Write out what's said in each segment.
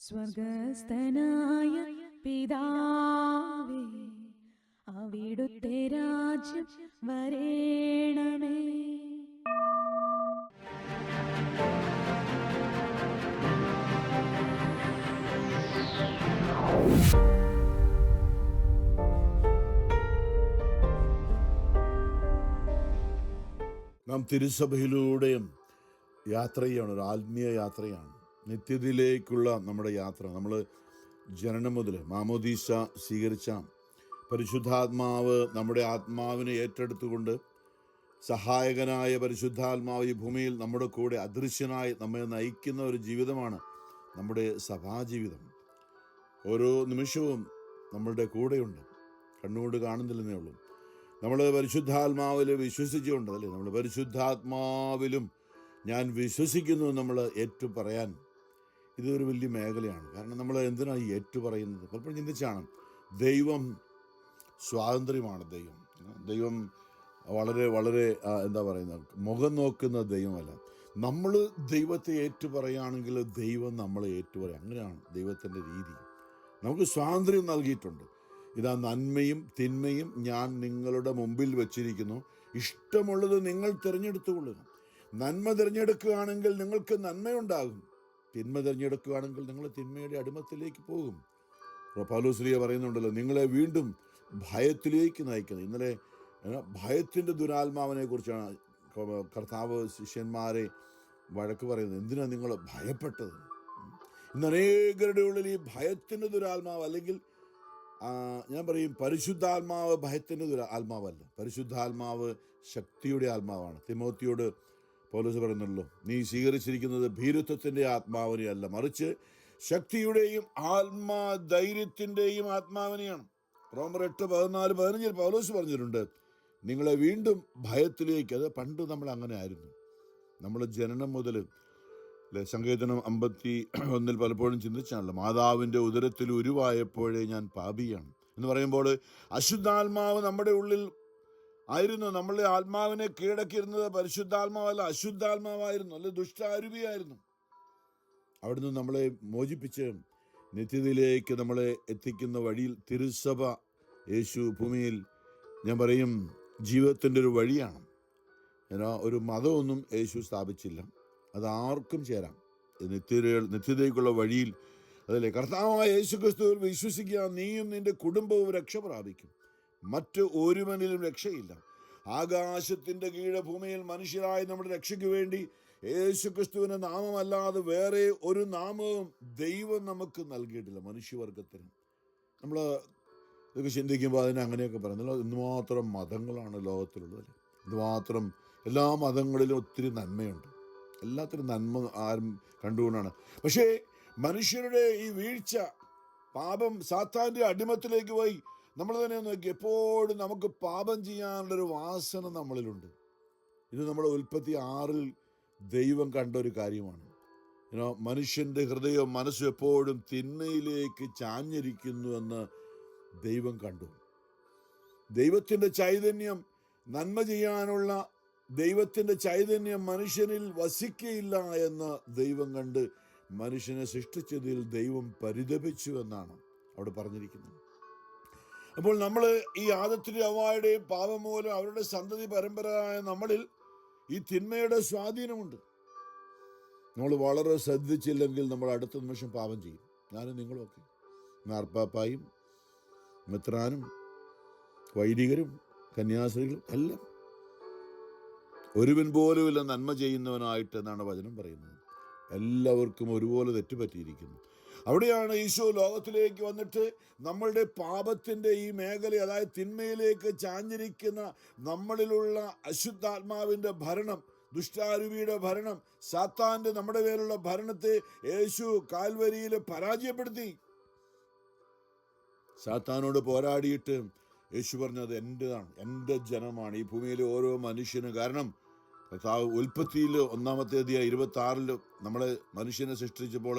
സ്വർഗസ്ഥനായ പിതാവേ, അവിടുത്തെ രാജ്യം വരേണമേ. നാം തിരുസഭയിലൂടെയും യാത്ര ചെയ്യണം. ഒരു ആത്മീയ യാത്രയാണ്, നിത്യതയിലേക്കുള്ള നമ്മുടെ യാത്ര. നമ്മൾ ജനനം മുതൽ മാമോദീസ സ്വീകരിച്ച പരിശുദ്ധാത്മാവ് നമ്മുടെ ആത്മാവിനെ ഏറ്റെടുത്തുകൊണ്ട് സഹായകനായ പരിശുദ്ധാത്മാവ് ഈ ഭൂമിയിൽ നമ്മുടെ കൂടെ അദൃശ്യനായി നമ്മെ നയിക്കുന്ന ഒരു ജീവിതമാണ് നമ്മുടെ സഭാജീവിതം. ഓരോ നിമിഷവും നമ്മളുടെ കൂടെയുണ്ട്, കണ്ണുകൊണ്ട് കാണുന്നില്ലെന്നേ ഉള്ളൂ. നമ്മൾ പരിശുദ്ധാത്മാവിൽ വിശ്വസിച്ചുകൊണ്ട് അല്ലേ, നമ്മൾ പരിശുദ്ധാത്മാവിലും ഞാൻ വിശ്വസിക്കുന്നു നമ്മൾ ഏറ്റു പറയാൻ ഇതൊരു വലിയ മേഖലയാണ്. കാരണം നമ്മൾ എന്തിനാണ് ഈ ഏറ്റു പറയുന്നത്? പലപ്പോഴും ചിന്തിച്ചാണ്. ദൈവം സ്വാതന്ത്ര്യമാണ്. ദൈവം വളരെ വളരെ എന്താ പറയുന്നത്, മുഖം നോക്കുന്ന ദൈവമല്ല. നമ്മൾ ദൈവത്തെ ഏറ്റു പറയുകയാണെങ്കിൽ ദൈവം നമ്മളെ ഏറ്റു പറയും. അങ്ങനെയാണ് ദൈവത്തിൻ്റെ രീതി. നമുക്ക് സ്വാതന്ത്ര്യം നൽകിയിട്ടുണ്ട്. ഇതാ നന്മയും തിന്മയും ഞാൻ നിങ്ങളുടെ മുമ്പിൽ വച്ചിരിക്കുന്നു, ഇഷ്ടമുള്ളത് നിങ്ങൾ തിരഞ്ഞെടുത്തുകൊള്ളുക. നന്മ തിരഞ്ഞെടുക്കുകയാണെങ്കിൽ നിങ്ങൾക്ക് നന്മയുണ്ടാകും, തിന്മ തിരഞ്ഞെടുക്കുകയാണെങ്കിൽ നിങ്ങൾ തിന്മയുടെ അടിമത്തിലേക്ക് പോകും. പൗലോസ് പറയുന്നുണ്ടല്ലോ, നിങ്ങളെ വീണ്ടും ഭയത്തിലേക്ക് നയിക്കുന്നത്. ഇന്നലെ ഭയത്തിൻ്റെ ദുരാത്മാവിനെ കുറിച്ചാണ് കർത്താവ് ശിഷ്യന്മാരെ വഴക്ക് പറയുന്നത്. എന്തിനാണ് നിങ്ങൾ ഭയപ്പെട്ടത്? ഇന്ന് അനേകരുടെ ഉള്ളിൽ ഈ ഭയത്തിൻ്റെ ദുരാത്മാവ്, അല്ലെങ്കിൽ ഞാൻ പറയും പരിശുദ്ധാത്മാവ് ഭയത്തിൻ്റെ ആത്മാവല്ല, പരിശുദ്ധാത്മാവ് ശക്തിയുടെ ആത്മാവാണ്. തിമോത്തിയോട് പൗലോസ് പറയുന്നുള്ളൂ, നീ സ്വീകരിച്ചിരിക്കുന്നത് ഭീരുത്വത്തിൻ്റെ ആത്മാവിനെ അല്ല, മറിച്ച് ശക്തിയുടെയും ആത്മാധൈര്യത്തിൻ്റെയും ആത്മാവിനെയാണ്. റോമർ 8:14-15 പൗലോസ് പറഞ്ഞിട്ടുണ്ട്, നിങ്ങളെ വീണ്ടും ഭയത്തിലേക്ക്. അത് പണ്ട് നമ്മൾ അങ്ങനെ ആയിരുന്നു. നമ്മൾ ജനനം മുതൽ സങ്കീർത്തനം 51 പലപ്പോഴും ചിന്തിച്ചാണല്ലോ, മാതാവിൻ്റെ ഉദരത്തിൽ ഉരുവായപ്പോഴേ ഞാൻ പാപിയാണ് എന്ന് പറയുമ്പോൾ അശുദ്ധാത്മാവ് നമ്മുടെ ഉള്ളിൽ ആയിരുന്നു. നമ്മളുടെ ആത്മാവിനെ കീഴടക്കിയിരുന്നത് പരിശുദ്ധാത്മാവല്ല, അശുദ്ധാത്മാവായിരുന്നു, അല്ലെ ദുഷ്ടാരൂപിയായിരുന്നു. അവിടുന്ന് നമ്മളെ മോചിപ്പിച്ച് നിത്യതയിലേക്ക് നമ്മളെ എത്തിക്കുന്ന വഴിയിൽ തിരുസഭ, യേശു ഭൂമിയിൽ ഞാൻ പറയും ജീവിതത്തിൻ്റെ ഒരു വഴിയാണ്. ഒരു മതമൊന്നും യേശു സ്ഥാപിച്ചില്ല, അത് ആർക്കും ചേരാം. നിത്യതയ്ക്കുള്ള വഴിയിൽ അതല്ലേ കർത്താവായ യേശുക്രിസ്തുവിൽ വിശ്വസിക്കുക, നീയും നിന്റെ കുടുംബവും രക്ഷ പ്രാപിക്കും. മറ്റ് ഒരുവനിലും രക്ഷയില്ല. ആകാശത്തിൻ്റെ കീഴെ ഭൂമിയിൽ മനുഷ്യരായ നമ്മുടെ രക്ഷയ്ക്ക് വേണ്ടി യേശുക്രിസ്തുവിൻ്റെ നാമമല്ലാതെ വേറെ ഒരു നാമവും ദൈവം നമുക്ക് നൽകിയിട്ടില്ല മനുഷ്യവർഗത്തിന്. നമ്മൾ ഇതൊക്കെ ചിന്തിക്കുമ്പോൾ അതിനെ അങ്ങനെയൊക്കെ പറയുന്നത്, എന്തുമാത്രം മതങ്ങളാണ് ലോകത്തിലുള്ളത്, എന്തുമാത്രം എല്ലാ മതങ്ങളിലും ഒത്തിരി നന്മയുണ്ട്, എല്ലാത്തിനും നന്മ ആരും കണ്ടുകൊണ്ടാണ്. പക്ഷേ മനുഷ്യരുടെ ഈ വീഴ്ച, പാപം, സാത്താൻ്റെ അടിമത്തിലേക്ക് പോയി നമ്മൾ തന്നെ നോക്കി, എപ്പോഴും നമുക്ക് പാപം ചെയ്യാനുള്ളൊരു വാസന നമ്മളിലുണ്ട്. ഇത് നമ്മുടെ ഉൽപ്പത്തി 6 ദൈവം കണ്ടൊരു കാര്യമാണ്. മനുഷ്യൻ്റെ ഹൃദയവും മനസ്സും എപ്പോഴും തിന്മയിലേക്ക് ചാഞ്ഞിരിക്കുന്നുവെന്ന് ദൈവം കണ്ടു. ദൈവത്തിൻ്റെ ചൈതന്യം, നന്മ ചെയ്യാനുള്ള ദൈവത്തിൻ്റെ ചൈതന്യം മനുഷ്യനിൽ വസിക്കയില്ല എന്ന് ദൈവം കണ്ട് മനുഷ്യനെ സൃഷ്ടിച്ചതിൽ ദൈവം പരിതപിച്ചു എന്നാണ് അവിടെ പറഞ്ഞിരിക്കുന്നത്. അപ്പോൾ നമ്മൾ ഈ ആദത്തിൻ്റെ ഹവ്വായുടെയും പാപം മൂലം അവരുടെ സന്തതി പരമ്പരയായ നമ്മളിൽ ഈ തിന്മയുടെ സ്വാധീനമുണ്ട്. നമ്മൾ വളരെ ശ്രദ്ധിച്ചില്ലെങ്കിൽ നമ്മൾ അടുത്ത നിമിഷം പാപം ചെയ്യും. ഞാനും നിങ്ങളുമൊക്കെ, മാർപ്പാപ്പായും മെത്രാനും വൈദികരും കന്യാസ്ത്രീകളും എല്ലാം ഒരുവൻ പോലുമില്ല നന്മ ചെയ്യുന്നവനായിട്ട് എന്നാണ് വചനം പറയുന്നത്. എല്ലാവർക്കും ഒരുപോലെ തെറ്റുപറ്റിയിരിക്കുന്നു. അവിടെയാണ് ഈശോ ലോകത്തിലേക്ക് വന്നിട്ട് നമ്മളുടെ പാപത്തിൻ്റെ ഈ മേഖല, അതായത് തിന്മയിലേക്ക് ചാഞ്ഞിരിക്കുന്ന നമ്മളിലുള്ള അശുദ്ധാത്മാവിൻ്റെ ഭരണം, ദുഷ്ടാരൂപിയുടെ ഭരണം, സാത്താൻ്റെ നമ്മുടെ മേലുള്ള ഭരണത്തെ യേശു കാൽവരിയിൽ പരാജയപ്പെടുത്തി. സാത്താനോട് പോരാടിയിട്ട് യേശു പറഞ്ഞത് എൻ്റെതാണ്, എൻ്റെ ജനമാണ് ഈ ഭൂമിയിലെ ഓരോ മനുഷ്യനും. കാരണം ഉൽപ്പത്തിയിൽ 1-26 നമ്മളെ മനുഷ്യനെ സൃഷ്ടിച്ചപ്പോൾ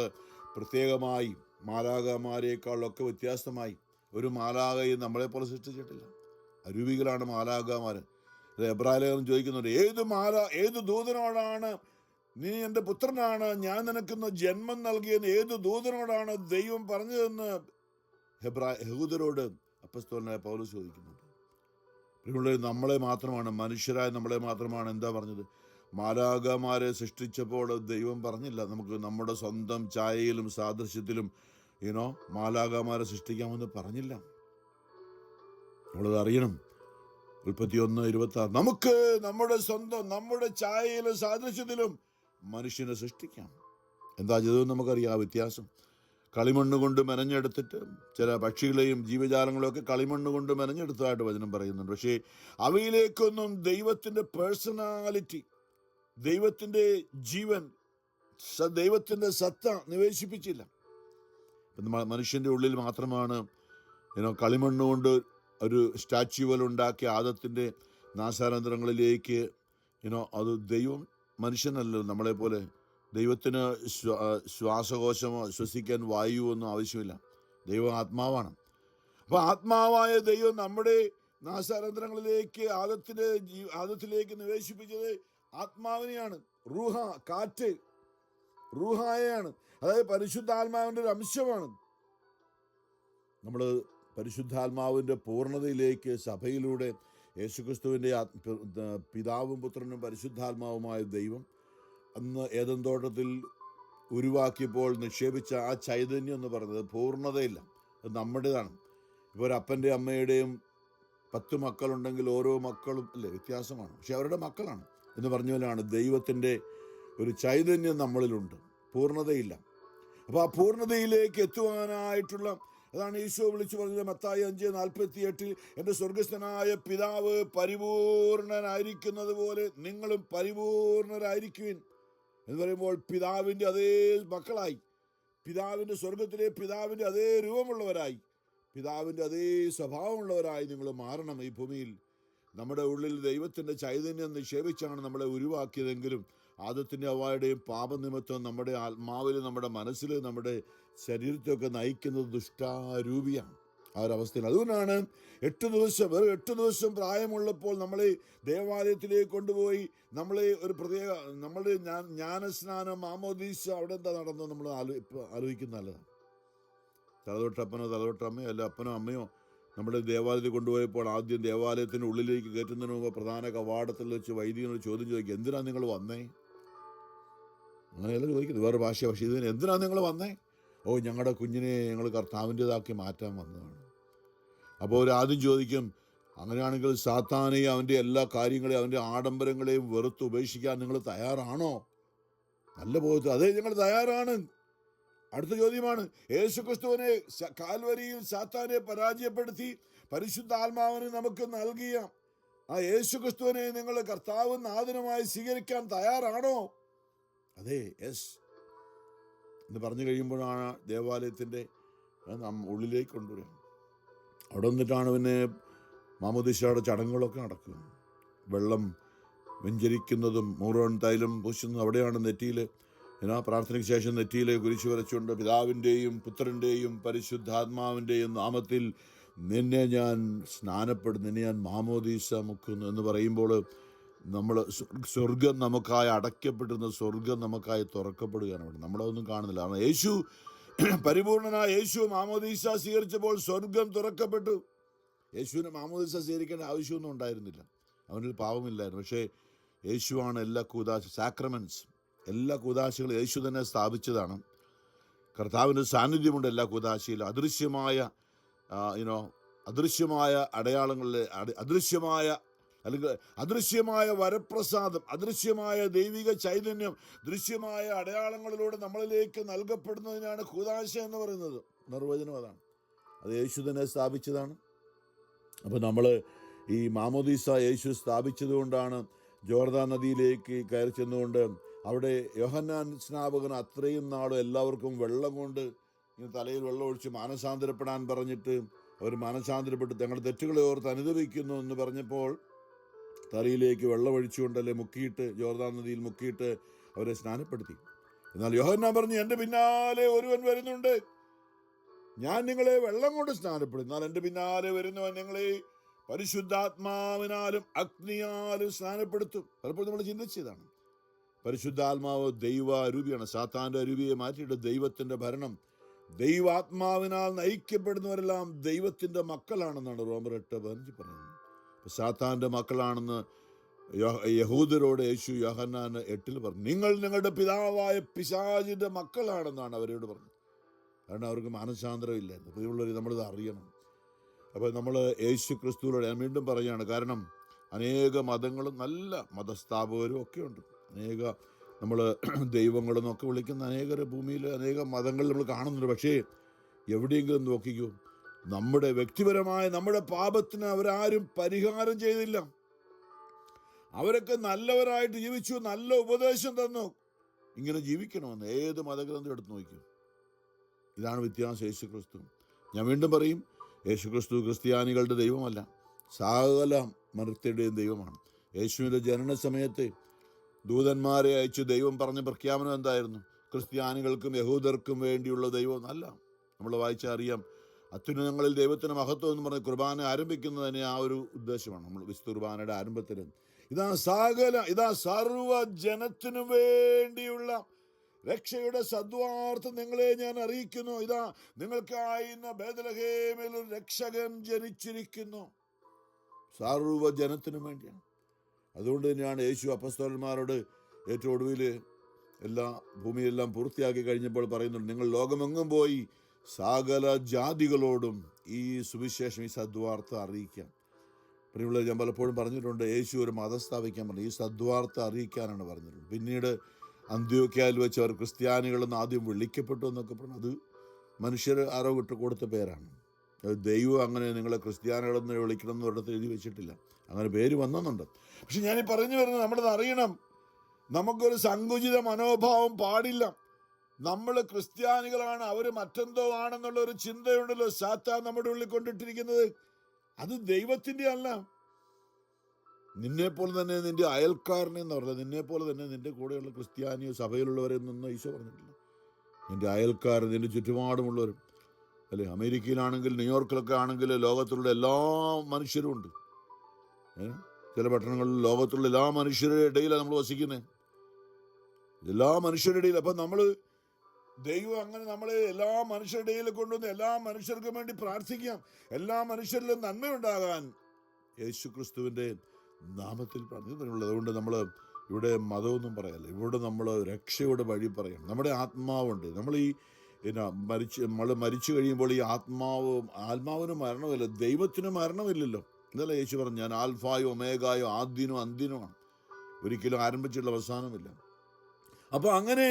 പ്രത്യേകമായി മാലാഖമാരേക്കാളൊക്കെ വ്യത്യാസമായി ഒരു മാലാഖയും നമ്മളെപ്പോലെ സൃഷ്ടിച്ചിട്ടില്ല. അരൂപികളാണ് മാലാഖമാർ. എബ്രായലേഖനം ചോദിക്കുന്നുണ്ട്, ഏത് ദൂതനോടാണ് നീ എൻ്റെ പുത്രനാണ്, ഞാൻ നിനക്കിന്ന് ജന്മം നൽകിയെന്ന് ഏത് ദൂതനോടാണ് ദൈവം പറഞ്ഞതെന്ന് യഹൂദരോട് അപ്പോസ്തലനായ പൗലോസ് ചോദിക്കുന്നുണ്ട്. പ്രിയമുള്ളവരെ, നമ്മളെ മാത്രമാണ്, മനുഷ്യരായ നമ്മളെ മാത്രമാണ് എന്താ പറഞ്ഞത്? മാലാഖമാരെ സൃഷ്ടിച്ചപ്പോൾ ദൈവം പറഞ്ഞില്ല നമുക്ക് നമ്മുടെ സ്വന്തം ഛായയിലും സാദൃശ്യത്തിലും മാലാഖമാരെ സൃഷ്ടിക്കാമെന്ന് പറഞ്ഞില്ല. നമ്മളത് അറിയണം. 31:26 നമുക്ക് നമ്മുടെ സ്വന്തം, നമ്മുടെ ഛായയിലും സാദൃശ്യത്തിലും മനുഷ്യനെ സൃഷ്ടിക്കാം. എന്താ ചെയ്തതെന്ന് നമുക്കറിയാം. ആ വ്യത്യാസം കളിമണ്ണ് കൊണ്ട് മെനഞ്ഞെടുത്തിട്ട് ചില പക്ഷികളെയും ജീവജാലങ്ങളെയും ഒക്കെ കളിമണ്ണ് കൊണ്ട് മെനഞ്ഞെടുത്തതായിട്ട് വചനം പറയുന്നുണ്ട്. പക്ഷേ അവയിലേക്കൊന്നും ദൈവത്തിൻ്റെ പേഴ്സണാലിറ്റി, ദൈവത്തിൻ്റെ ജീവൻ, ദൈവത്തിൻ്റെ സത്ത നിവേശിപ്പിച്ചില്ല. മനുഷ്യൻ്റെ ഉള്ളിൽ മാത്രമാണ് കളിമണ്ണ് കൊണ്ട് ഒരു സ്റ്റാച്യുവൽ ഉണ്ടാക്കി ആദത്തിൻ്റെ നാസാരന്ധ്രങ്ങളിലേക്ക് അത് ദൈവം മനുഷ്യനല്ലോ നമ്മളെപ്പോലെ. ദൈവത്തിന് ശ്വാസകോശമോ ശ്വസിക്കാൻ വായുവോ ഒന്നും ആവശ്യമില്ല. ദൈവം ആത്മാവാണ്. അപ്പോൾ ആത്മാവായ ദൈവം നമ്മുടെ നാസാരന്ധ്രങ്ങളിലേക്ക് ആദത്തിലേക്ക് നിവേശിപ്പിച്ചത് ആത്മാവിനെയാണ്. റൂഹ, കാറ്റ്, റൂഹായാണ്. അതായത് പരിശുദ്ധാത്മാവിൻ്റെ ഒരു അംശമാണ്. നമ്മൾ പരിശുദ്ധാത്മാവിൻ്റെ പൂർണ്ണതയിലേക്ക് സഭയിലൂടെ യേശുക്രിസ്തുവിൻ്റെ പിതാവും പുത്രനും പരിശുദ്ധാത്മാവുമായ ദൈവം അന്ന് ഏദൻ തോട്ടത്തിൽ ഉരുവാക്കിയപ്പോൾ നിക്ഷേപിച്ച ആ ചൈതന്യം എന്ന് പറയുന്നത് പൂർണ്ണതയില്ല, അത് നമ്മുടേതാണ്. ഇപ്പോൾ ഒരു അപ്പൻ്റെ അമ്മയുടെയും 10 മക്കളുണ്ടെങ്കിൽ ഓരോ മക്കളും അല്ലേ വ്യത്യാസമാണ്, പക്ഷെ അവരുടെ മക്കളാണ് എന്ന് പറഞ്ഞ പോലെയാണ് ദൈവത്തിൻ്റെ ഒരു ചൈതന്യം നമ്മളിലുണ്ട്, പൂർണ്ണതയില്ല. അപ്പോൾ ആ പൂർണ്ണതയിലേക്ക് എത്തുവാനായിട്ടുള്ള, അതാണ് ഈശോ വിളിച്ചു പറഞ്ഞത് മത്തായി 5:48, എൻ്റെ സ്വർഗസ്ഥനായ പിതാവ് പരിപൂർണനായിരിക്കുന്നത് പോലെ നിങ്ങളും പരിപൂർണരായിരിക്കുവിൻ എന്ന് പറയുമ്പോൾ പിതാവിൻ്റെ അതേ മക്കളായി, പിതാവിൻ്റെ സ്വർഗത്തിലെ പിതാവിൻ്റെ അതേ രൂപമുള്ളവരായി, പിതാവിൻ്റെ അതേ സ്വഭാവമുള്ളവരായി നിങ്ങൾ മാറണം. ഈ ഭൂമിയിൽ നമ്മുടെ ഉള്ളിൽ ദൈവത്തിൻ്റെ ചൈതന്യം നിക്ഷേപിച്ചാണ് നമ്മളെ ഉരുവാക്കിയതെങ്കിലും ആദത്തിൻ്റെ ഹവ്വായുടെയും പാപനിമിത്തം നമ്മുടെ ആത്മാവിൽ, നമ്മുടെ മനസ്സിൽ, നമ്മുടെ ശരീരത്തെയൊക്കെ നയിക്കുന്നത് ദുഷ്ടാരൂപിയാണ്. ആ ഒരവസ്ഥയിൽ അതുകൊണ്ടാണ് 8 ദിവസം പ്രായമുള്ളപ്പോൾ നമ്മളെ ദേവാലയത്തിലേക്ക് കൊണ്ടുപോയി നമ്മളെ ഒരു പ്രത്യേക, നമ്മുടെ ജ്ഞാനസ്നാനം, മാമോദീസ അവിടെ എന്താ നടന്നത് നമ്മൾ ആലോചിക്കുന്ന നല്ലതാണ്. തലതൊട്ടപ്പനോ തലതൊട്ടമ്മയോ അല്ല അപ്പനോ അമ്മയോ നമ്മുടെ ദേവാലയത്തിൽ കൊണ്ടുപോയപ്പോൾ ആദ്യം ദേവാലയത്തിന് ഉള്ളിലേക്ക് കയറ്റുന്നതിന് മുമ്പ് പ്രധാന കവാടത്തിൽ വെച്ച് വൈദികനോട് ചോദ്യം ചോദിക്കുക, എന്തിനാണ് നിങ്ങൾ വന്നേ? അങ്ങനെയല്ല ചോദിക്കുന്നത്, വേറെ ഭാഷ. പക്ഷേ ഇതിന് എന്തിനാണ് നിങ്ങൾ വന്നേ? ഓ, ഞങ്ങളുടെ കുഞ്ഞിനെ ഞങ്ങൾ കർത്താവിൻ്റെതാക്കി മാറ്റാൻ വന്നതാണ്. അപ്പോൾ അവരാദ്യം ചോദിക്കും, അങ്ങനെയാണെങ്കിൽ സാത്താനെയും അവൻ്റെ എല്ലാ കാര്യങ്ങളെയും അവൻ്റെ ആഡംബരങ്ങളെയും വെറുത്ത് ഉപേക്ഷിക്കാൻ നിങ്ങൾ തയ്യാറാണോ? നല്ല ബോധത്തിൽ അതെ, ഞങ്ങൾ തയ്യാറാണ്. അടുത്ത ചോദ്യമാണ്, യേശുക്രിസ്തുവിനെ കാൽവരിയിൽ സാത്താനെ പരാജയപ്പെടുത്തി പരിശുദ്ധാത്മാവിനെ നമുക്ക് നൽകിയ ആ യേശുക്രിസ്തുവിനെ നിങ്ങൾ കർത്താവും നാഥനുമായി സ്വീകരിക്കാൻ തയ്യാറാണോ? അതെ, യെസ് എന്ന് പറഞ്ഞു കഴിയുമ്പോഴാണ് ദേവാലയത്തിൻ്റെ ഉള്ളിലേക്ക് കൊണ്ടുവരിക. അവിടെ വന്നിട്ടാണ് പിന്നെ മാമോദീസയുടെ ചടങ്ങുകളൊക്കെ നടക്കുക. വെള്ളം വെഞ്ചരിക്കുന്നതും മൂറോൻ തൈലം പൂശുന്നതും അവിടെയാണ്. നെറ്റിയിൽ പ്രാർത്ഥനയ്ക്ക് ശേഷം നെറ്റിയിലെ കുരിശ് വരച്ചുകൊണ്ട് പിതാവിൻ്റെയും പുത്രൻ്റെയും പരിശുദ്ധാത്മാവിൻ്റെയും നാമത്തിൽ നിന്നെ ഞാൻ സ്നാനപ്പെടുന്നു, നിന്നെ ഞാൻ മാമോദീസ മുക്കുന്നു എന്ന് പറയുമ്പോൾ നമ്മൾ സ്വർഗം നമുക്കായി അടയ്ക്കപ്പെട്ടിരുന്ന സ്വർഗം നമുക്കായി തുറക്കപ്പെടുകയാണ്. അവിടെ നമ്മളതൊന്നും കാണുന്നില്ല. കാരണം യേശു പരിപൂർണനായ യേശു മാമോദീസ സ്വീകരിച്ചപ്പോൾ സ്വർഗം തുറക്കപ്പെട്ടു. യേശുവിന് മാമോദീസ സ്വീകരിക്കേണ്ട ആവശ്യമൊന്നും ഉണ്ടായിരുന്നില്ല, അവനിൽ പാവമില്ലായിരുന്നു. പക്ഷേ യേശുവാണ് എല്ലാ സാക്രമെൻറ്റ്സ്, എല്ലാ കൂദാശകളും യേശു തന്നെ സ്ഥാപിച്ചതാണ്. കർത്താവിൻ്റെ സാന്നിധ്യമുണ്ട് എല്ലാ കൂദാശയിലും. അദൃശ്യമായ അടയാളങ്ങളിലെ അദൃശ്യമായ വരപ്രസാദം, അദൃശ്യമായ ദൈവിക ചൈതന്യം ദൃശ്യമായ അടയാളങ്ങളിലൂടെ നമ്മളിലേക്ക് നൽകപ്പെടുന്നതിനാണ് കൂദാശ എന്ന് പറയുന്നത്. നിർവചനം അതാണ്, അത് യേശു തന്നെ സ്ഥാപിച്ചതാണ്. അപ്പോൾ നമ്മൾ ഈ മാമോദീസ യേശു സ്ഥാപിച്ചതുകൊണ്ടാണ് ജോർദാൻ നദിയിലേക്ക് കയറി ചെന്നുകൊണ്ട് അവിടെ യോഹന്നാൻ സ്നാപകൻ അത്രയും നാളും എല്ലാവർക്കും വെള്ളം കൊണ്ട് തലയിൽ വെള്ളം ഒഴിച്ച് മാനസാന്തരപ്പെടാൻ പറഞ്ഞിട്ട് അവർ മാനസാന്തരപ്പെട്ട് തങ്ങളുടെ തെറ്റുകളെ ഓർത്ത് അനുദപിക്കുന്നു എന്ന് പറഞ്ഞപ്പോൾ തലയിലേക്ക് വെള്ളം ഒഴിച്ചുകൊണ്ടല്ലേ മുക്കിയിട്ട്, ജോർദാൻ നദിയിൽ മുക്കിയിട്ട് അവരെ സ്നാനപ്പെടുത്തി. എന്നാൽ യോഹന്നാൻ പറഞ്ഞു, എൻ്റെ പിന്നാലെ ഒരുവൻ വരുന്നുണ്ട്, ഞാൻ നിങ്ങളെ വെള്ളം കൊണ്ട് സ്നാനപ്പെടും, എന്നാൽ എൻ്റെ പിന്നാലെ വരുന്നവൻ നിങ്ങളെ പരിശുദ്ധാത്മാവിനാലും അഗ്നിയാലും സ്നാനപ്പെടുത്തും. പലപ്പോഴും നമ്മൾ ചിന്തിച്ചതാണ്, പരിശുദ്ധാത്മാവ് ദൈവ അരൂപിയാണ്. സാത്താൻ്റെ അരൂപിയെ മാറ്റിയിട്ട് ദൈവത്തിൻ്റെ ഭരണം, ദൈവാത്മാവിനാൽ നയിക്കപ്പെടുന്നവരെല്ലാം ദൈവത്തിൻ്റെ മക്കളാണെന്നാണ് റോമർ 8:15 പറയുന്നത്. അപ്പോൾ സാത്താൻ്റെ മക്കളാണെന്ന് യഹൂദരോട് യേശു യോഹന്നാൻ 8 പറഞ്ഞു. നിങ്ങൾ നിങ്ങളുടെ പിതാവായ പിശാചിൻ്റെ മക്കളാണെന്നാണ് അവരോട് പറഞ്ഞത്. കാരണം അവർക്ക് മാനസാന്തരം ഇല്ലായിരുന്നു. അപ്പോൾ നമ്മളിത് അറിയണം. അപ്പോൾ നമ്മൾ യേശു ക്രിസ്തുവിലൂടെ, ഞാൻ വീണ്ടും പറയുകയാണ്, കാരണം അനേക മതങ്ങളും നല്ല മതസ്ഥാപകരും ഒക്കെ ഉണ്ട്. അനേക നമ്മൾ ദൈവങ്ങളെന്നൊക്കെ വിളിക്കുന്ന അനേകർ ഭൂമിയിൽ അനേക മതങ്ങൾ നമ്മൾ കാണുന്നുണ്ട്. പക്ഷേ എവിടെയെങ്കിലും നോക്കിക്കോ, നമ്മുടെ വ്യക്തിപരമായ നമ്മുടെ പാപത്തിന് അവരാരും പരിഹാരം ചെയ്തില്ല. അവരൊക്കെ നല്ലവരായിട്ട് ജീവിച്ചു, നല്ല ഉപദേശം തന്നു, ഇങ്ങനെ ജീവിക്കണമെന്ന്. ഏത് മതഗ്രന്ഥം എടുത്ത് നോക്കൂ. ഇതാണ് വ്യത്യാസം. യേശു ക്രിസ്തു, ഞാൻ വീണ്ടും പറയും, യേശു ക്രിസ്തു ക്രിസ്ത്യാനികളുടെ ദൈവമല്ല, സകല മനുഷ്യരുടെയും ദൈവമാണ്. യേശുവിൻ്റെ ജനന സമയത്ത് ദൂതന്മാരെ അയച്ചു ദൈവം പറഞ്ഞ പ്രഖ്യാപനം എന്തായിരുന്നു? ക്രിസ്ത്യാനികൾക്കും യഹൂദർക്കും വേണ്ടിയുള്ള ദൈവം അല്ല. നമ്മൾ വായിച്ചാൽ അറിയാം, അത്യുന്നതങ്ങളിൽ ദൈവത്തിന് മഹത്വം എന്ന് പറഞ്ഞ് കുർബാന ആരംഭിക്കുന്നത് തന്നെ ആ ഒരു ഉദ്ദേശമാണ്. നമ്മൾ വിശുദ്ധ കുർബാനയുടെ ആരംഭത്തിൽ ഇതാ സർവ ജനത്തിനു വേണ്ടിയുള്ള രക്ഷയുടെ സദ്വാർത്ത നിങ്ങളെ ഞാൻ അറിയിക്കുന്നു. ഇതാ നിങ്ങൾക്കായി ഇന്ന് ബേത്ലഹേമിൽ ഒരു രക്ഷകൻ ജനിച്ചിരിക്കുന്നു. സർവ്വജനത്തിനും വേണ്ടിയാണ്. അതുകൊണ്ട് തന്നെയാണ് യേശു അപ്പസ്തലന്മാരോട് ഏറ്റവും ഒടുവിൽ ഭൂമിയെല്ലാം പൂർത്തിയാക്കി കഴിഞ്ഞപ്പോൾ പറയുന്നുണ്ട്, നിങ്ങൾ ലോകമെങ്ങും പോയി സകല ജാതികളോടും ഈ സുവിശേഷം, ഈ സദ്വാർത്ത അറിയിക്കാം. പ്രിയമുള്ള, ഞാൻ പലപ്പോഴും പറഞ്ഞിട്ടുണ്ട്, യേശു ഒരു മതം സ്ഥാപിക്കാൻ പറഞ്ഞു, ഈ സദ്വാർത്ത അറിയിക്കാനാണ് പറഞ്ഞിട്ടുള്ളത്. പിന്നീട് അന്ത്യോക്യയിൽ വെച്ച് അവർ ക്രിസ്ത്യാനികളെന്ന് ആദ്യം വിളിക്കപ്പെട്ടു എന്നൊക്കെ പറഞ്ഞു. അത് മനുഷ്യർ ആരോ കൊടുത്ത പേരാണ്. ദൈവം അങ്ങനെ നിങ്ങളെ ക്രിസ്ത്യാനികളെന്ന് വിളിക്കണം എന്ന് ഒരിടത്ത് എഴുതി വെച്ചിട്ടില്ല. അങ്ങനെ പേര് വന്നെന്നുണ്ട്. പക്ഷെ ഞാനീ പറഞ്ഞു വരുന്നത്, നമ്മളത് അറിയണം. നമുക്കൊരു സങ്കുചിത മനോഭാവം പാടില്ല. നമ്മൾ ക്രിസ്ത്യാനികളാണ്, അവർ മറ്റെന്തോ ആണെന്നുള്ള ഒരു ചിന്തയുണ്ടല്ലോ സാത്താൻ നമ്മുടെ ഉള്ളിൽ കൊണ്ടിട്ടിരിക്കുന്നത്. അത് ദൈവത്തിൻ്റെ അല്ല. നിന്നെപ്പോലെ തന്നെ നിന്റെ അയൽക്കാരനെ എന്ന് പറഞ്ഞത്, നിന്നെപ്പോലെ തന്നെ നിന്റെ കൂടെയുള്ള ക്രിസ്ത്യാനിയോ സഭയിലുള്ളവരെ നിന്ന് ഈശോ പറഞ്ഞിട്ടില്ല. നിന്റെ അയൽക്കാരൻ, നിന്റെ ചുറ്റുപാടുമുള്ളവരും, അല്ലെ? അമേരിക്കയിലാണെങ്കിൽ, ന്യൂയോർക്കിലൊക്കെ ആണെങ്കിൽ ലോകത്തിലുള്ള എല്ലാ മനുഷ്യരും ഉണ്ട്. ചില പട്ടണങ്ങളിൽ ലോകത്തുള്ള എല്ലാ മനുഷ്യരുടെ ഇടയിലാണ് നമ്മൾ വസിക്കുന്നത്, എല്ലാ മനുഷ്യരുടെ ഇടയിൽ. അപ്പം നമ്മൾ ദൈവം അങ്ങനെ നമ്മളെ എല്ലാ മനുഷ്യരുടെ ഇടയിൽ കൊണ്ടുവന്ന് എല്ലാ മനുഷ്യർക്കും വേണ്ടി പ്രാർത്ഥിക്കാം. എല്ലാ മനുഷ്യരിലും നന്മയുണ്ടാകാൻ യേശു ക്രിസ്തുവിൻ്റെ നാമത്തിൽ പ്രാർത്ഥിക്കുന്നുള്ളത്. അതുകൊണ്ട് നമ്മൾ ഇവിടെ മതമൊന്നും പറയാല്ല, ഇവിടെ നമ്മൾ രക്ഷയുടെ വഴി പറയാം. നമ്മുടെ ആത്മാവുണ്ട്. നമ്മൾ ഈ നമ്മൾ മരിച്ചു കഴിയുമ്പോൾ ഈ ആത്മാവിന് മരണമില്ല, ദൈവത്തിന് മരണമില്ലല്ലോ. ഇതല്ല യേശു പറഞ്ഞു, ഞാൻ ആൽഫായോ ഒമേഗായോ ആദ്യനോ അന്ത്യനുമാണ്, ഒരിക്കലും ആരംഭിച്ചിട്ടുള്ള അവസാനമില്ല. അപ്പോൾ അങ്ങനെ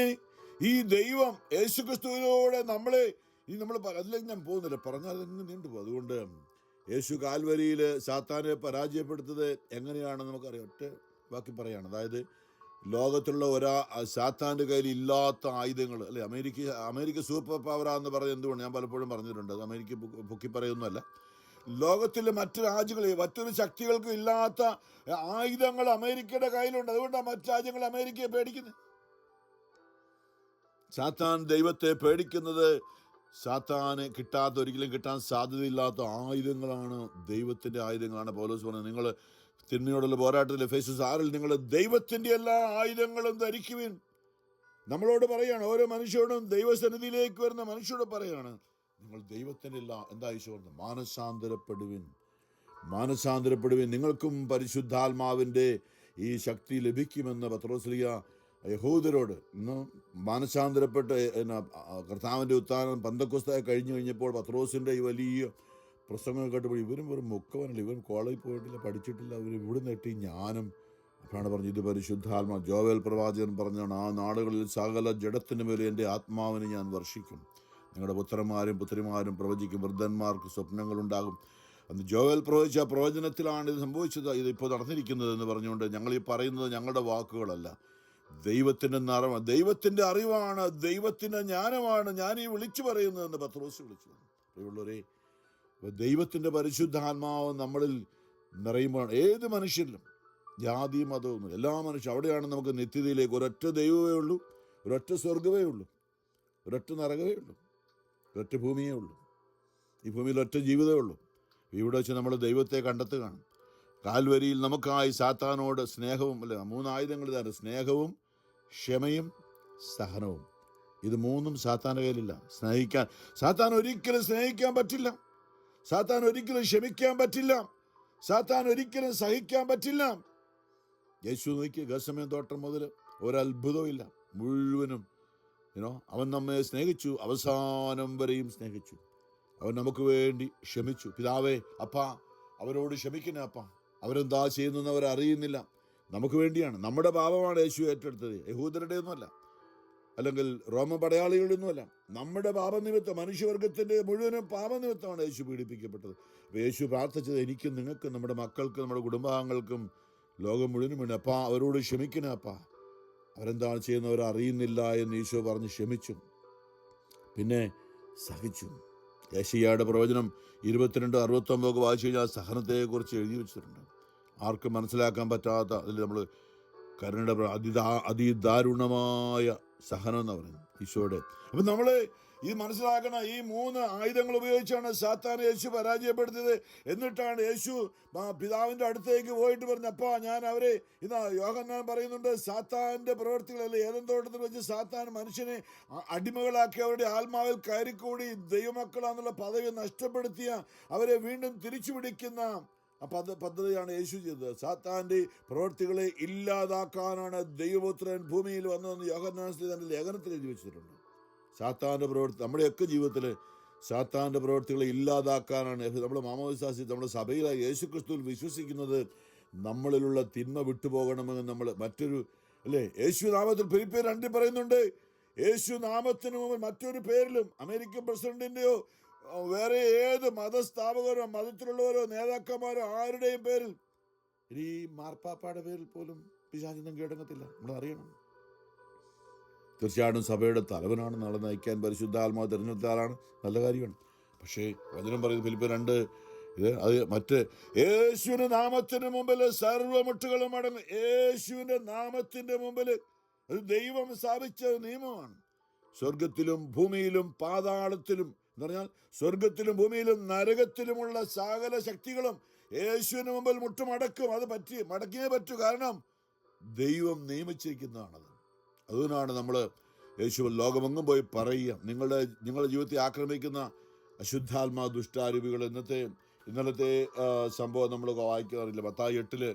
ഈ ദൈവം യേശു ക്രിസ്തുവിനോട് നമ്മളെ നമ്മൾ അതിലേക്ക് ഞാൻ പോകുന്നില്ല, പറഞ്ഞാൽ ഇങ്ങ് നീണ്ടുപോകും. അതുകൊണ്ട് യേശു കാൽവരിയിൽ സാത്താനെ പരാജയപ്പെടുത്തത് എങ്ങനെയാണെന്ന് നമുക്കറിയാം. ഒറ്റ ബാക്കി പറയാണ്. അതായത് ലോകത്തുള്ള സാത്താൻ്റെ കയ്യിൽ ഇല്ലാത്ത ആയുധങ്ങൾ, അല്ലെ? അമേരിക്ക സൂപ്പർ പവറാന്ന് പറഞ്ഞത് എന്തുകൊണ്ട് ഞാൻ പലപ്പോഴും പറഞ്ഞിട്ടുണ്ട്. അത് അമേരിക്ക പൊക്കി പറയുന്നതല്ല. ലോകത്തിലെ മറ്റു രാജ്യങ്ങളിൽ മറ്റൊരു ശക്തികൾക്കും ഇല്ലാത്ത ആയുധങ്ങൾ അമേരിക്കയുടെ കയ്യിലുണ്ട്. അതുകൊണ്ടാണ് മറ്റു രാജ്യങ്ങൾ അമേരിക്കയെ പേടിക്കുന്നത്. സാത്താൻ ദൈവത്തെ പേടിക്കുന്നത് സാത്താന് ഒരിക്കലും കിട്ടാൻ സാധ്യതയില്ലാത്ത ആയുധങ്ങളാണ്, ദൈവത്തിൻ്റെ ആയുധങ്ങളാണ്. പൗലോസ് പറഞ്ഞത്, നിങ്ങൾ തിന്മയോടുള്ള പോരാട്ടത്തിൽ എഫേസ്യസ് 6 നിങ്ങൾ ദൈവത്തിൻ്റെ എല്ലാ ആയുധങ്ങളും ധരിക്കുവിൻ. നമ്മളോട് പറയാണ്, ഓരോ മനുഷ്യരോടും ദൈവസന്നിധിയിലേക്ക് വരുന്ന മനുഷ്യരോട് പറയാണ്, നിങ്ങൾ ദൈവത്തിൻ്റെ എന്താ ഈശോ പറഞ്ഞത്? മാനസാന്തരപ്പെടുവിൻ, നിങ്ങൾക്കും പരിശുദ്ധാത്മാവിൻ്റെ ഈ ശക്തി ലഭിക്കുമെന്ന് പത്രോസ്ലീഹ യഹൂദരോട്. ഇന്ന് മാനസാന്തരപ്പെട്ട് കർത്താവിൻ്റെ ഉത്ഥാനം പന്തക്കൊസ്തായി കഴിഞ്ഞപ്പോൾ പത്രോസിൻ്റെ ഈ വലിയ പ്രസംഗം കേട്ടപ്പോൾ ഇവരും വെറും മുക്കവനല്ല, ഇവൻ കോളേജിൽ പോയിട്ടില്ല, പഠിച്ചിട്ടില്ല, ഇവർ ഇവിടെ നെട്ടി ജ്ഞാനം. അപ്പോഴാണ് പറഞ്ഞു, ഇത് പരിശുദ്ധാത്മാ. ജോവേൽ പ്രവാചകൻ പറഞ്ഞാണ്, ആ നാടുകളിൽ സകല ജഡത്തിന് മേലെ എൻ്റെ ആത്മാവിനെ ഞാൻ വർഷിക്കും, നിങ്ങളുടെ പുത്രന്മാരും പുത്രിമാരും പ്രവചിക്കും, വൃദ്ധന്മാർക്ക് സ്വപ്നങ്ങളുണ്ടാകും. അന്ന് ജോവേൽ പ്രവചിച്ച പ്രവചനത്തിലാണ് ഇത് സംഭവിച്ചത്, ഇതിപ്പോൾ നടന്നിരിക്കുന്നത് എന്ന് പറഞ്ഞുകൊണ്ട് ഞങ്ങൾ ഈ പറയുന്നത് ഞങ്ങളുടെ വാക്കുകളല്ല, ദൈവത്തിൻ്റെ നിറവാണ്, ദൈവത്തിൻ്റെ അറിവാണ്, ദൈവത്തിൻ്റെ ജ്ഞാനമാണ് ഞാൻ ഈ വിളിച്ചു പറയുന്നതെന്ന് പത്രോസ് വിളിച്ചു. പ്രിയമുള്ളവരെ, ദൈവത്തിൻ്റെ പരിശുദ്ധാത്മാവ് നമ്മളിൽ നിറയുമ്പോൾ ഏത് മനുഷ്യരിലും ജാതി മതമൊന്നും, എല്ലാ മനുഷ്യരും അവിടെയാണ് നമുക്ക് നിത്യതയിലേക്ക്. ഒരൊറ്റ ദൈവമേ ഉള്ളൂ, ഒരൊറ്റ സ്വർഗമേ ഉള്ളൂ, ഒരൊറ്റ നരകമേ ഉള്ളൂ, ഒരൊറ്റ ഭൂമിയേ ഉള്ളൂ. ഈ ഭൂമിയിൽ ഒറ്റ ജീവിതമേ ഉള്ളൂ. ഇവിടെ വെച്ച് നമ്മൾ ദൈവത്തെ കണ്ടെത്തുകയാണ്. കാൽവരിയിൽ നമുക്കായി സാത്താനോട് സ്നേഹവും, അല്ലെ? 3 ആയുധങ്ങൾ ഇതാണ്: സ്നേഹവും ക്ഷമയും സഹനവും. ഇത് മൂന്നും സാത്താൻ്റെ കയ്യിലില്ല. സാത്താൻ ഒരിക്കലും സ്നേഹിക്കാൻ പറ്റില്ല. സാത്താൻ ഒരിക്കലും ക്ഷമിക്കാൻ പറ്റില്ല. സാത്താൻ ഒരിക്കലും സഹിക്കാൻ പറ്റില്ല. യേശു നോക്കി ഗത്സമനേ തോട്ടം മുതൽ ഒരത്ഭുതവും ഇല്ല. മുഴുവനും അവൻ നമ്മെ സ്നേഹിച്ചു, അവസാനം വരെയും സ്നേഹിച്ചു. അവൻ നമുക്ക് വേണ്ടി ക്ഷമിച്ചു. പിതാവേ, അപ്പാ, അവരോട് ക്ഷമിക്കണേ അപ്പാ, അവരെന്താ ചെയ്യുന്നതെന്ന് അവരറിയുന്നില്ല. നമുക്ക് വേണ്ടിയാണ്. നമ്മുടെ പാപമാണ് യേശു ഏറ്റെടുത്തത്. യഹൂദരുടെ ഒന്നുമല്ല, അല്ലെങ്കിൽ റോമ പടയാളികളുടെ ഒന്നുമല്ല. നമ്മുടെ പാപനിമിത്തം, മനുഷ്യവർഗത്തിൻ്റെ മുഴുവനും പാപനിമിത്തമാണ് യേശു പീഡിപ്പിക്കപ്പെട്ടത്. അപ്പോൾ യേശു പ്രാർത്ഥിച്ചത് എനിക്കും നിങ്ങൾക്കും നമ്മുടെ മക്കൾക്കും നമ്മുടെ കുടുംബാംഗങ്ങൾക്കും ലോകം മുഴുവനും വേണ്ടി. അപ്പാ, അവരോട് ക്ഷമിക്കണേ അപ്പാ, അവരെന്താണ് ചെയ്യുന്നവർ അറിയുന്നില്ല എന്ന് ഈശോ പറഞ്ഞ് ക്ഷമിച്ചു. പിന്നെ സഹിച്ചു. യെശയ്യായുടെ പ്രവചനം 22:69 വായിച്ചു കഴിഞ്ഞാൽ സഹനത്തെക്കുറിച്ച് എഴുതി വെച്ചിട്ടുണ്ട്. ആർക്കും മനസ്സിലാക്കാൻ പറ്റാത്ത, അതിൽ നമ്മൾ കരുണയുടെ അതിദാരുണമായ സഹനം എന്ന് പറയുന്നത് ഈശോയുടെ. അപ്പം നമ്മൾ ഈ മനസ്സിലാക്കണം, ഈ 3 ആയുധങ്ങൾ ഉപയോഗിച്ചാണ് സാത്താനെ യേശു പരാജയപ്പെടുത്തിയത്. എന്നിട്ടാണ് യേശു പിതാവിൻ്റെ അടുത്തേക്ക് പോയിട്ട് പറഞ്ഞു, അപ്പാ, ഞാൻ അവരെ, ഇതാ യോഹന്നാൻ പറയുന്നുണ്ട്, സാത്താൻ്റെ പ്രവൃത്തികളല്ലേ, ഏദൻ തോട്ടത്തിൽ വെച്ച് സാത്താൻ മനുഷ്യനെ അടിമകളാക്കി അവരുടെ ആത്മാവിൽ കയറിക്കൂടി ദൈവമക്കളാന്നുള്ള പദവി നഷ്ടപ്പെടുത്തിയ അവരെ വീണ്ടും തിരിച്ചു പിടിക്കുന്ന പദ്ധതിയാണ് യേശു ചെയ്തത്. സാത്താൻ്റെ പ്രവൃത്തികളെ ഇല്ലാതാക്കാനാണ് ദൈവപുത്രൻ ഭൂമിയിൽ വന്നതെന്ന് യോഹന്നാൻ തന്റെ ലേഖനത്തിൽ എഴുതി വെച്ചിട്ടുണ്ട്. സാത്താൻ്റെ പ്രവൃത്തി, നമ്മുടെയൊക്കെ ജീവിതത്തിൽ സാത്താൻ്റെ പ്രവൃത്തികളെ ഇല്ലാതാക്കാനാണ്. നമ്മൾ മാമോദിസാസി, നമ്മുടെ സഭയിലായി യേശു ക്രിസ്തുവിൽ വിശ്വസിക്കുന്നത് നമ്മളിലുള്ള തിന്മ വിട്ടുപോകണമെന്ന് നമ്മൾ മറ്റൊരു യേശു നാമത്തിൽ ഫിലിപ്പിയർ 2 പറയുന്നുണ്ട്. യേശു നാമത്തിന് മുമ്പ് മറ്റൊരു പേരിലും അമേരിക്കൻ പ്രസിഡന്റിൻ്റെയോ വേറെ ഏത് മതസ്ഥാപകരോ മതത്തിലുള്ളവരോ നേതാക്കന്മാരോ ആരുടെയും പേരിൽ, ഇനി മാർപ്പാപ്പയുടെ പേരിൽ പോലും പിശാചിനും കീഴടങ്ങത്തില്ല. നമ്മൾ അറിയണം. തീർച്ചയായിട്ടും സഭയുടെ തലവനാണ്, നാളെ നയിക്കാൻ പരിശുദ്ധാത്മാവ് തിരഞ്ഞെടുത്ത ആളാണ്, നല്ല കാര്യമാണ്. പക്ഷേ വചനം പറയുന്നത് ഫിലിപ്പിയർ 2 അത് മറ്റ് യേശുവിൻ്റെ നാമത്തിന് മുമ്പിൽ സർവ്വമുട്ടുകളും അടങ്ങും. യേശുവിൻ്റെ നാമത്തിൻ്റെ മുമ്പിൽ അത് ദൈവം സ്ഥാപിച്ച നിയമമാണ്. സ്വർഗത്തിലും ഭൂമിയിലും പാതാളത്തിലും എന്ന് പറഞ്ഞാൽ സ്വർഗത്തിലും ഭൂമിയിലും നരകത്തിലുമുള്ള സകല ശക്തികളും യേശുവിന് മുമ്പിൽ മുട്ടുമടക്കും. അത് മടക്കിയേ പറ്റൂ. കാരണം ദൈവം നിയമിച്ചിരിക്കുന്നതാണത്. അതുകൊണ്ടാണ് നമ്മൾ യേശു ലോകമെങ്ങും പോയി പറയുക, നിങ്ങളുടെ ജീവിതത്തെ ആക്രമിക്കുന്ന അശുദ്ധാത്മാ ദുഷ്ടാരൂപികൾ. ഇന്നലത്തെ സംഭവം നമ്മൾ വായിക്കാറില്ല. മത്തായി 8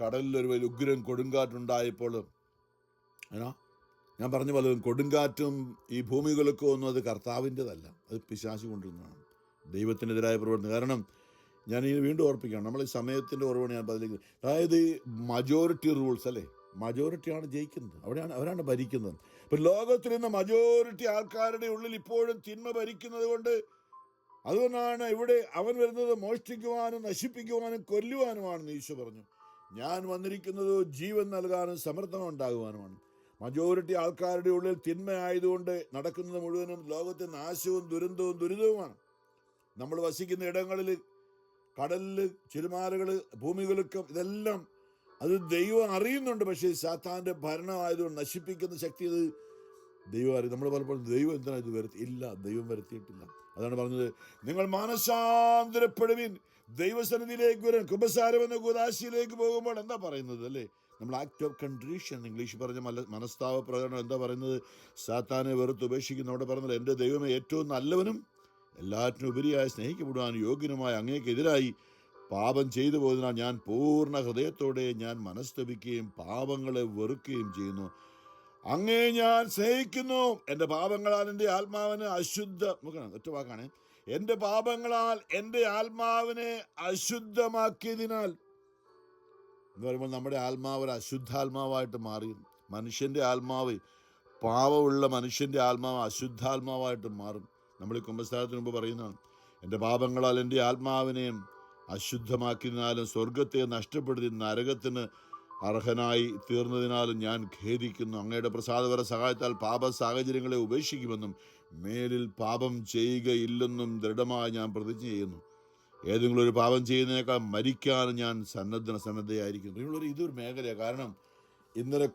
കടലിൽ ഒരു വലിയ ഉഗ്രൻ കൊടുങ്കാറ്റുണ്ടായപ്പോൾ ഞാൻ പറഞ്ഞ പോലെ കൊടുങ്കാറ്റും ഈ ഭൂമികൾക്കും ഒന്നും അത് കർത്താവിൻ്റെതല്ല, അത് പിശാച് കൊണ്ടിരുന്നതാണ്, ദൈവത്തിനെതിരായ പ്രവർത്തനം. കാരണം ഞാൻ ഈ വീണ്ടും ഓർപ്പിക്കുകയാണ്, നമ്മൾ ഈ സമയത്തിൻ്റെ ഓർമ്മയാണ് ഞാൻ പതിലേക്ക്. അതായത് ഈ മജോറിറ്റി റൂൾസ് അല്ലേ, മജോറിറ്റിയാണ് ജയിക്കുന്നത്, അവരാണ് ഭരിക്കുന്നത്. ഇപ്പം ലോകത്തിൽ നിന്ന് മജോറിറ്റി ആൾക്കാരുടെ ഉള്ളിൽ ഇപ്പോഴും തിന്മ ഭരിക്കുന്നത് അതുകൊണ്ടാണ് ഇവിടെ അവൻ വരുന്നത് മോഷ്ടിക്കുവാനും നശിപ്പിക്കുവാനും കൊല്ലുവാനുമാണെന്ന് ഈശോ പറഞ്ഞു. ഞാൻ വന്നിരിക്കുന്നത് ജീവൻ നൽകാനും സമൃദ്ധം ഉണ്ടാകുവാനുമാണ്. മജോറിറ്റി ആൾക്കാരുടെ ഉള്ളിൽ തിന്മയായതുകൊണ്ട് നടക്കുന്നത് മുഴുവനും ലോകത്തെ നാശവും ദുരിതവുമാണ്. നമ്മൾ വസിക്കുന്ന ഇടങ്ങളിൽ, കടലിൽ, ചിരുമാലകൾ, ഭൂമികൾക്കും ഇതെല്ലാം അത് ദൈവം അറിയുന്നുണ്ട്. പക്ഷേ സാത്താൻ്റെ ഭരണമായതുകൊണ്ട് നശിപ്പിക്കുന്ന ശക്തി അത് ദൈവം അറിയും. നമ്മൾ പലപ്പോഴും ദൈവം എന്തിനാണ് ഇത് ഇല്ല, ദൈവം വരുത്തിയിട്ടില്ല. അതാണ് പറഞ്ഞത്, നിങ്ങൾ മാനസാന്തരപ്പെടുവിൻ, ദൈവസന്നിധിയിലേക്ക് വരും. കുമ്പസാരം എന്ന കൂദാശയിലേക്ക് പോകുമ്പോൾ എന്താ പറയുന്നത് അല്ലേ, നമ്മൾ ആക്ട് ഓഫ് കൺട്രീഷൻ, ഇംഗ്ലീഷ് പറഞ്ഞ മനസ്താവ പ്രകടനം എന്താ പറയുന്നത്, സാത്താനെ വെറുത്ത് ഉപേക്ഷിക്കുന്ന. അവിടെ പറഞ്ഞത്, എൻ്റെ ദൈവമേ, ഏറ്റവും നല്ലവനും എല്ലാറ്റിനും ഉപരിയായി സ്നേഹിക്കപ്പെടുവാൻ യോഗ്യനുമായ അങ്ങേക്കെതിരായി പാപം ചെയ്തു പോയതിനാൽ ഞാൻ പൂർണ്ണ ഹൃദയത്തോടെ ഞാൻ മനസ്തപിക്കുകയും പാപങ്ങളെ വെറുക്കുകയും ചെയ്യുന്നു. അങ്ങേ ഞാൻ സ്നേഹിക്കുന്നു. എൻ്റെ പാപങ്ങളാൽ എൻ്റെ ആത്മാവിനെ ഒറ്റ വാക്കാണ്, എൻ്റെ പാപങ്ങളാൽ എൻ്റെ ആത്മാവിനെ അശുദ്ധമാക്കിയതിനാൽ എന്ന് പറയുമ്പോൾ നമ്മുടെ ആത്മാവ് ഒരു അശുദ്ധാത്മാവായിട്ട് മാറി. മനുഷ്യൻ്റെ ആത്മാവ്, പാവമുള്ള മനുഷ്യൻ്റെ ആത്മാവ് അശുദ്ധാത്മാവായിട്ട് മാറും. നമ്മൾ ഈ കുമ്പസാരത്തിന് മുമ്പ് പറയുന്നതാണ്, എൻ്റെ പാപങ്ങളാൽ എൻ്റെ ആത്മാവിനെ അശുദ്ധമാക്കിയതിനാലും സ്വർഗത്തെ നഷ്ടപ്പെടുത്തി നരകത്തിന് അർഹനായി തീർന്നതിനാലും ഞാൻ ഖേദിക്കുന്നു. അങ്ങയുടെ പ്രസാദപര സഹായത്താൽ പാപ സാഹചര്യങ്ങളെ ഉപേക്ഷിക്കുമെന്നും മേലിൽ പാപം ചെയ്യുകയില്ലെന്നും ദൃഢമായി ഞാൻ പ്രതിജ്ഞ ചെയ്യുന്നു. ഏതെങ്കിലും ഒരു പാപം ചെയ്യുന്നതിനേക്കാൾ മരിക്കാൻ ഞാൻ സന്നദ്ധയായിരിക്കുന്നു. ഇതൊരു മേഖലയാണ്. കാരണം ഇന്നലെ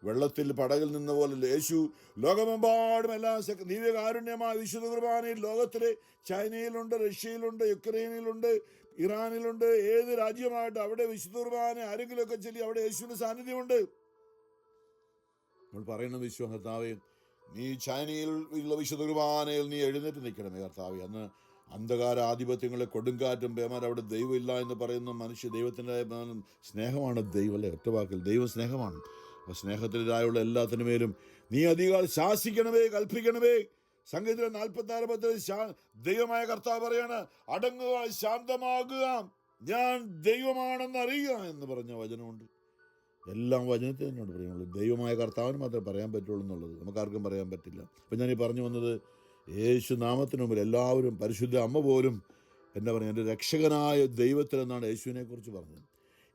വെള്ളത്തിൽ പടകിൽ നിന്ന പോലെ യേശു ലോകമെമ്പാടും എല്ലാ ദിവ്യകാരുണ്യമായ വിശുദ്ധ കുർബാനയിൽ ലോകത്തിലെ ചൈനയിലുണ്ട്, റഷ്യയിലുണ്ട്, യുക്രൈനിലുണ്ട്, ഇറാനിലുണ്ട്, ഏത് രാജ്യമായിട്ട് അവിടെ വിശുദ്ധ കുർബാന ആരെങ്കിലുമൊക്കെ ചൊല്ലി അവിടെ യേശുവിന്റെ സാന്നിധ്യമുണ്ട്. നമ്മൾ പറയണം, വിശ്വം കർത്താവേ, നീ ചൈനയിൽ ഉള്ള വിശുദ്ധ കുർബാനയിൽ നീ എഴുന്നേറ്റ് നിൽക്കണമേ കർത്താവേ. അന്ന് അന്ധകാര ആധിപത്യങ്ങളെ കൊടുങ്കാറ്റും പേമാർ അവിടെ ദൈവമില്ല എന്ന് പറയുന്ന മനുഷ്യ ദൈവത്തിൻ്റെ സ്നേഹമാണ് ദൈവം, അല്ലേ? ഒറ്റ വാക്കിൽ ദൈവം സ്നേഹമാണ്. അപ്പോൾ സ്നേഹത്തിനായുള്ള എല്ലാത്തിനു മേലും നീ അധികാരം ശാസിക്കണമേ, കൽപ്പിക്കണമേ. സംഗീതത്തിലെ 46 ദൈവമായ കർത്താവ് പറയാണ്, അടങ്ങുക, ശാന്തമാകുക, ഞാൻ ദൈവമാണെന്ന് അറിയുക എന്ന് പറഞ്ഞ വചനമുണ്ട്. എല്ലാം വചനത്തിൽ തന്നെയാണ് പറയുന്നത്. ദൈവമായ കർത്താവിന് മാത്രമേ പറയാൻ പറ്റുള്ളൂ എന്നുള്ളത് നമുക്കാർക്കും പറയാൻ പറ്റില്ല. അപ്പം ഞാനീ പറഞ്ഞു വന്നത്, യേശു നാമത്തിന് മുമ്പിൽ എല്ലാവരും, പരിശുദ്ധ അമ്മ പോലും എന്താ പറയുക, എൻ്റെ രക്ഷകനായ ദൈവത്തിൽ എന്നാണ് യേശുവിനെ കുറിച്ച് പറഞ്ഞത്.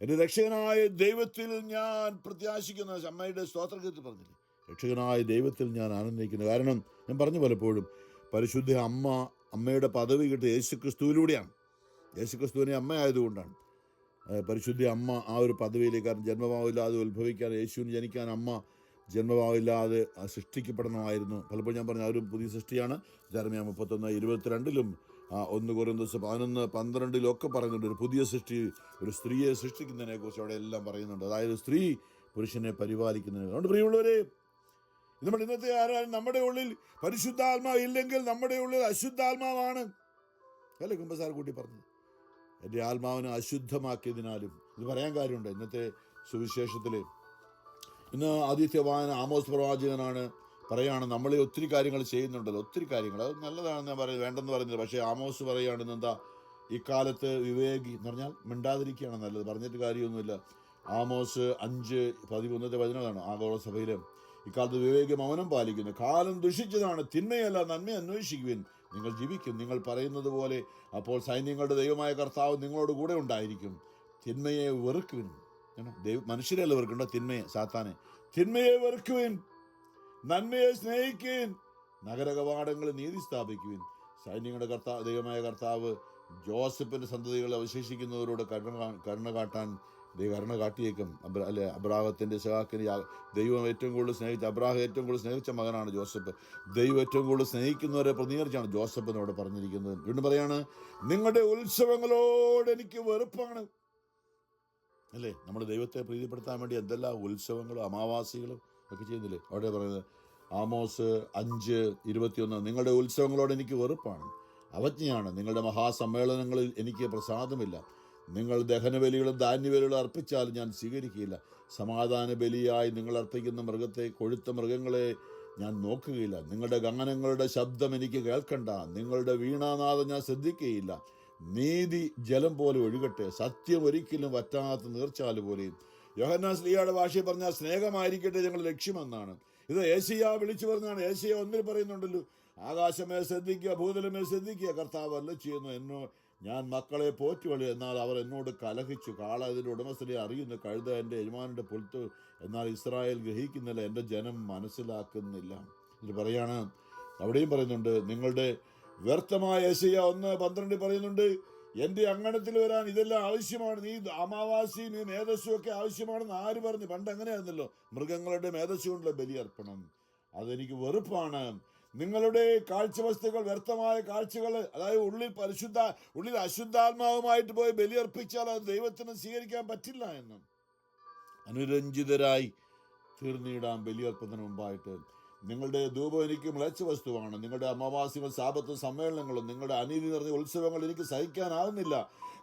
എൻ്റെ രക്ഷകനായ ദൈവത്തിൽ ഞാൻ പ്രത്യാശിക്കുന്ന, അമ്മയുടെ സ്തോത്രത്തിൽ പറഞ്ഞില്ലേ, രക്ഷകനായ ദൈവത്തിൽ ഞാൻ ആനന്ദിക്കുന്നു. കാരണം ഞാൻ പറഞ്ഞു പലപ്പോഴും, പരിശുദ്ധ അമ്മയുടെ പദവി കിട്ടിയ യേശുക്രിസ്തുവിലൂടെയാണ്. യേശുക്രിസ്തുവിനെ അമ്മ ആയതുകൊണ്ടാണ് പരിശുദ്ധ അമ്മ ആ ഒരു പദവിയിലേക്ക്. കാരണം ജന്മഭാവമില്ലാതെ ഉത്ഭവിക്കാൻ, യേശുവിന് ജനിക്കാൻ അമ്മ ജന്മഭാവമില്ലാതെ സൃഷ്ടിക്കപ്പെടണമായിരുന്നു. പലപ്പോഴും ഞാൻ പറഞ്ഞ ആ ഒരു പുതിയ സൃഷ്ടിയാണ്. ജെറമ്യാ 31:22 1 കൊരിന്ത്യർ 11:12 പറയുന്നുണ്ട്. ഒരു പുതിയ സൃഷ്ടി, ഒരു സ്ത്രീയെ സൃഷ്ടിക്കുന്നതിനെ കുറിച്ച് അവിടെ എല്ലാം പറയുന്നുണ്ട്. അതായത് സ്ത്രീ പുരുഷനെ പരിപാലിക്കുന്നതിന്. അതുകൊണ്ട് പ്രിയമുള്ളവരെ, നമ്മൾ ഇന്നത്തെ ആരാണ്, നമ്മുടെ ഉള്ളിൽ പരിശുദ്ധാത്മാവ് ഇല്ലെങ്കിൽ നമ്മുടെ ഉള്ളിൽ അശുദ്ധാത്മാവാണ്, അല്ലേ കുമ്പസാര കൂട്ടി പറഞ്ഞത്. എൻ്റെ ആത്മാവിനെ അശുദ്ധമാക്കിയതിനാലും ഇത് പറയാൻ കാര്യമുണ്ട്. ഇന്നത്തെ സുവിശേഷത്തിൽ ഇന്ന് ആദ്യത്തെ വായന ആമോസ് പ്രവാചകനാണ് പറയുകയാണ്, നമ്മളെ ഒത്തിരി കാര്യങ്ങൾ ചെയ്യുന്നുണ്ടല്ലോ, ഒത്തിരി കാര്യങ്ങൾ, അത് നല്ലതാണെന്ന് ഞാൻ പറയുന്നത്, വേണ്ടെന്ന് പറയുന്നത്. പക്ഷേ ആമോസ് പറയുകയാണെന്ന്, എന്താ ഇക്കാലത്ത് വിവേകി എന്ന് പറഞ്ഞാൽ മിണ്ടാതിരിക്കുകയാണ് നല്ലത്, പറഞ്ഞിട്ട് കാര്യമൊന്നുമില്ല. ആമോസ് 5:13 വചനമാണ് ആഗോള സഭയിൽ. ഇക്കാലത്ത് വിവേകി മൗനം പാലിക്കുന്നു, കാലം ദുഷിച്ചതാണ്, തിന്മയല്ല നന്മ അന്വേഷിക്കുവിൻ, നിങ്ങൾ ജീവിക്കും, നിങ്ങൾ പറയുന്നത് പോലെ അപ്പോൾ സൈന്യങ്ങളുടെ ദൈവമായ കർത്താവ് നിങ്ങളോട് കൂടെ ഉണ്ടായിരിക്കും. തിന്മയെ വെറുക്കുവിൻ. മനുഷ്യരല്ല വെറുക്കണ്ട, തിന്മയെ, സാത്താനെ. തിന്മയെ വെറുക്കുവിൻ, നന്മയെ സ്നേഹിക്കുവിൻ, നഗര കവാടങ്ങളിൽ നീതി സ്ഥാപിക്കുവിൻ. സൈന്യങ്ങളുടെ ദൈവമായ കർത്താവ് ജോസഫിന്റെ സന്തതികളെ അവശേഷിക്കുന്നവരോട് കരുണ കാട്ടാൻ കരുണ കാട്ടിയേക്കും. അല്ലെ, അബ്രാഹത്തിന്റെ സഹാക്കിന് ദൈവം ഏറ്റവും കൂടുതൽ സ്നേഹിച്ച, അബ്രാഹം ഏറ്റവും കൂടുതൽ സ്നേഹിച്ച മകനാണ് ജോസഫ്. ദൈവം ഏറ്റവും കൂടുതൽ സ്നേഹിക്കുന്നവരെ പ്രതിനിധീകരിച്ചാണ് ജോസഫ് എന്നോട് പറഞ്ഞിരിക്കുന്നത്. വീണ്ടും പറയാണ്, നിങ്ങളുടെ ഉത്സവങ്ങളോട് എനിക്ക് വെറുപ്പാണ്. അല്ലേ, നമ്മുടെ ദൈവത്തെ പ്രീതിപ്പെടുത്താൻ വേണ്ടി എന്തെല്ലാം ഉത്സവങ്ങളും അമാവാസികളും ഒക്കെ ചെയ്യുന്നില്ലേ? അവിടെ പറയുന്നത് ആമോസ് 5:21, നിങ്ങളുടെ ഉത്സവങ്ങളോട് എനിക്ക് വെറുപ്പാണ്, അവജ്ഞയാണ്, നിങ്ങളുടെ മഹാസമ്മേളനങ്ങളിൽ എനിക്ക് പ്രസാദമില്ല. നിങ്ങൾ ദഹനബലികളും ധാന്യബലികളും അർപ്പിച്ചാലും ഞാൻ സ്വീകരിക്കുകയില്ല. സമാധാന ബലിയായി നിങ്ങൾ അർപ്പിക്കുന്ന മൃഗത്തെ, കൊഴുത്ത മൃഗങ്ങളെ ഞാൻ നോക്കുകയില്ല. നിങ്ങളുടെ ഗാനങ്ങളുടെ ശബ്ദം എനിക്ക് കേൾക്കണ്ട, നിങ്ങളുടെ വീണാനാദം ഞാൻ ശ്രദ്ധിക്കുകയില്ല. നീതി ജലം പോലെ ഒഴുകട്ടെ, സത്യം ഒരിക്കലും വറ്റാത്ത നീർച്ചാല് പോലെയും. യോഹന്നാൻ ശ്ലീഹയുടെ ഭാഷയിൽ പറഞ്ഞാൽ സ്നേഹമായിരിക്കട്ടെ ഞങ്ങളുടെ ലക്ഷ്യമെന്നാണ്. ഇത് ഏശയ്യാ വിളിച്ചു പറഞ്ഞാണ്. ഏശയ്യാ 1 പറയുന്നുണ്ടല്ലോ, ആകാശമേ ശ്രദ്ധിക്കുക, ഭൂതലമേ ശ്രദ്ധിക്കുക, കർത്താവ് അല്ല ചെയ്യുന്നു. ഞാൻ മക്കളെ പോറ്റുവളി, എന്നാൽ അവർ എന്നോട് കലഹിച്ചു. കാള അതിൻ്റെ ഉടമസ്ഥനെ അറിയുന്നു, കഴുത എൻ്റെ യജമാനൻ്റെ പുൽത്തു, എന്നാൽ ഇസ്രായേൽ ഗ്രഹിക്കുന്നില്ല, എൻ്റെ ജനം മനസ്സിലാക്കുന്നില്ല. ഇത് പറയാണ്. അവിടെയും പറയുന്നുണ്ട്, നിങ്ങളുടെ വ്യർത്ഥമായ യേശയ്യാ 1:12 പറയുന്നുണ്ട്, എൻ്റെ അങ്കണത്തിൽ വരാൻ ഇതെല്ലാം ആവശ്യമാണ്. നീ അമാവാസിയും ഈ മേധസ്സും ഒക്കെ ആവശ്യമാണെന്ന് ആര് പറഞ്ഞു? പണ്ട് അങ്ങനെയായിരുന്നല്ലോ, മൃഗങ്ങളുടെ മേധസ്സു കൊണ്ടുള്ള ബലിയർപ്പണം. അതെനിക്ക് വെറുപ്പാണ്. നിങ്ങളുടെ കാഴ്ചവസ്തുക്കൾ, വ്യർത്ഥമായ കാഴ്ചകൾ, അതായത് ഉള്ളിൽ അശുദ്ധാത്മാവുമായിട്ട് പോയി ബലിയർപ്പിച്ചാൽ അത് ദൈവത്തിന് സ്വീകരിക്കാൻ പറ്റില്ല എന്ന്. അനുരഞ്ജിതരായി തീർന്നിടാം ബലിയർപ്പത്തിന് മുമ്പായിട്ട്. നിങ്ങളുടെ ധൂപം എനിക്ക് മ്ലേച്ഛ വസ്തുവാണ്. നിങ്ങളുടെ അമാവാസികൾ, സാപത്തും സമ്മേളനങ്ങളും, നിങ്ങളുടെ അനീതി നിറഞ്ഞ ഉത്സവങ്ങൾ എനിക്ക് സഹിക്കാനാവുന്നില്ല.